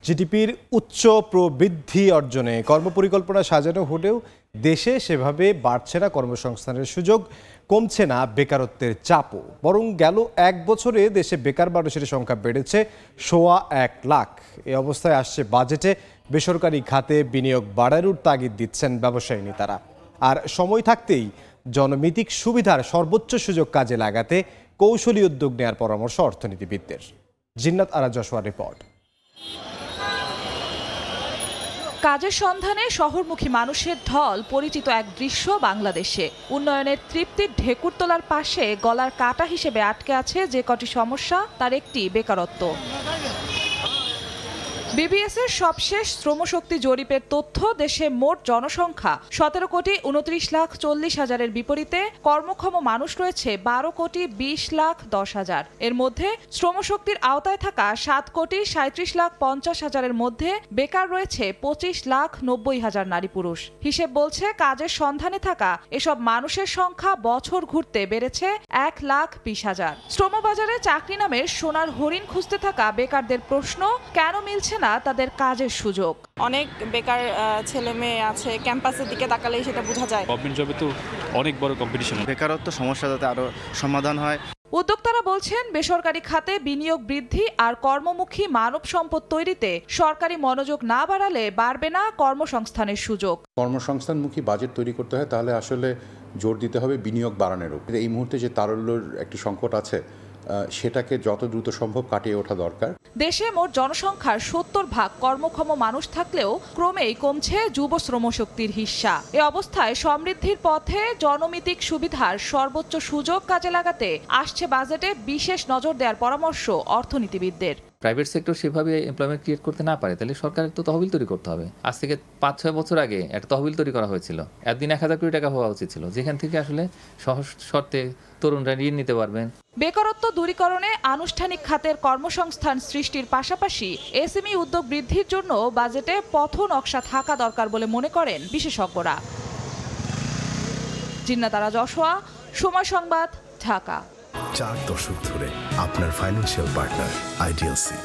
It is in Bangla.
জিডিপির উচ্চ প্রবৃদ্ধি অর্জনে কর্মপরিকল্পনা সাজানো হলেও দেশে সেভাবে বাড়ছে না কর্মসংস্থানের সুযোগ, কমছে না বেকারত্বের চাপও। বরং গেল এক বছরে দেশে বেকার মানুষের সংখ্যা বেড়েছে ১.১ লাখ। এই অবস্থায় আসছে বাজেটে বেসরকারি খাতে বিনিয়োগ বাড়ানোর তাগিদ দিচ্ছেন ব্যবসায়ী নেতারা। আর সময় থাকতেই জনমিতিক সুবিধার সর্বোচ্চ সুযোগ কাজে লাগাতে কৌশলী উদ্যোগ নেওয়ার পরামর্শ অর্থনীতিবিদদের। জিন্নাত আরা যশোয়ার রিপোর্ট। কাজের সন্ধানে শহরমুখী মানুষের ঢল পরিচিত এক দৃশ্য বাংলাদেশে। উন্নয়নের তৃপ্তির ঢেকুর তোলার পাশে গলার কাঁটা হিসেবে আটকে আছে যে কটি সমস্যা, তার একটি বেকারত্ব। বিবিএসের সবশেষ শ্রমশক্তি জরিপের তথ্য, দেশে মোট জনসংখ্যা ১৭,২৯,৪০,০০০-এর বিপরীতে কর্মক্ষম মানুষ রয়েছে ১২,২০,১০,০০০। এর মধ্যে শ্রমশক্তির আওতায় থাকা ৭,৩৭,৫০,০০০-এর মধ্যে বেকার রয়েছে ২৫,৯০,০০০ নারী পুরুষ। হিসেব বলছে কাজের সন্ধানে থাকা এসব মানুষের সংখ্যা বছর ঘুরতে বেড়েছে ১,২০,০০০। শ্রমবাজারে চাকরি নামের সোনার হরিণ খুঁজতে থাকা বেকারদের প্রশ্ন, কেন মিলছে না তাদের কাজের সুযোগ? অনেক বেকার ছেলে মেয়ে আছে, ক্যাম্পাসের দিকে তাকালেই সেটা বোঝা যায়। গভর্নমেন্ট জবে তো অনেক বড় কম্পিটিশন। বেকারত্ব সমস্যা যাতে আরো সমাধান হয়। উদ্যোক্তারা বলছেন, বেসরকারি খাতে বিনিয়োগ বৃদ্ধি আর কর্মমুখী মানব সম্পদ তৈরিতে সরকারি মনোযোগ না বাড়ালে বাড়বে না কর্মসংস্থানের সুযোগ। কর্মসংস্থানমুখী বাজেট তৈরি করতে হয়, তাহলে আসলে জোর দিতে হবে বিনিয়োগ বাড়ানোর উপর। এই মুহূর্তে যে তারল্যের একটি সংকট আছে, সেটাকে যত দ্রুত সম্ভব কাটিয়ে ওঠা দরকার। দেশে মোট জনসংখ্যার ৭০% কর্মক্ষম মানুষ থাকলেও ক্রমেই কমছে যুব শ্রমশক্তির হিস্যা। এ অবস্থায় সমৃদ্ধির পথে জনমিতিক সুবিধার সর্বোচ্চ সুযোগ কাজে লাগাতে আসছে বাজেটে বিশেষ নজর দেওয়ার পরামর্শ অর্থনীতিবিদদের। প্রাইভেট সেক্টর সেভাবে এমপ্লয়মেন্ট ক্রিয়েট করতে না পারে, তাহলে সরকারের তো তহবিল তৈরি করতে হবে। আজ থেকে ৫-৬ বছর আগে একটা তহবিল তৈরি করা হয়েছিল, একদিন ১,০০০ কোটি টাকা হওয়া উচিত ছিল, যেখান থেকে আসলে সহজ শর্তে তরুণরা ঋণ নিতে পারবেন। বেকারত্ব দূরীকরণে আনুষ্ঠানিক খাতের কর্মসংস্থান সৃষ্টির পাশাপাশি এসএমই উদ্যোগ বৃদ্ধির জন্য বাজেটে পথ নকশা থাকা দরকার বলে মনে করেন বিশেষজ্ঞরা। জিন্নাত আরা যশোয়া, সময় সংবাদ, ঢাকা। 4 দশক ধরে আপনার ফাইন্যান্সিয়াল পার্টনার আইডিএলসি।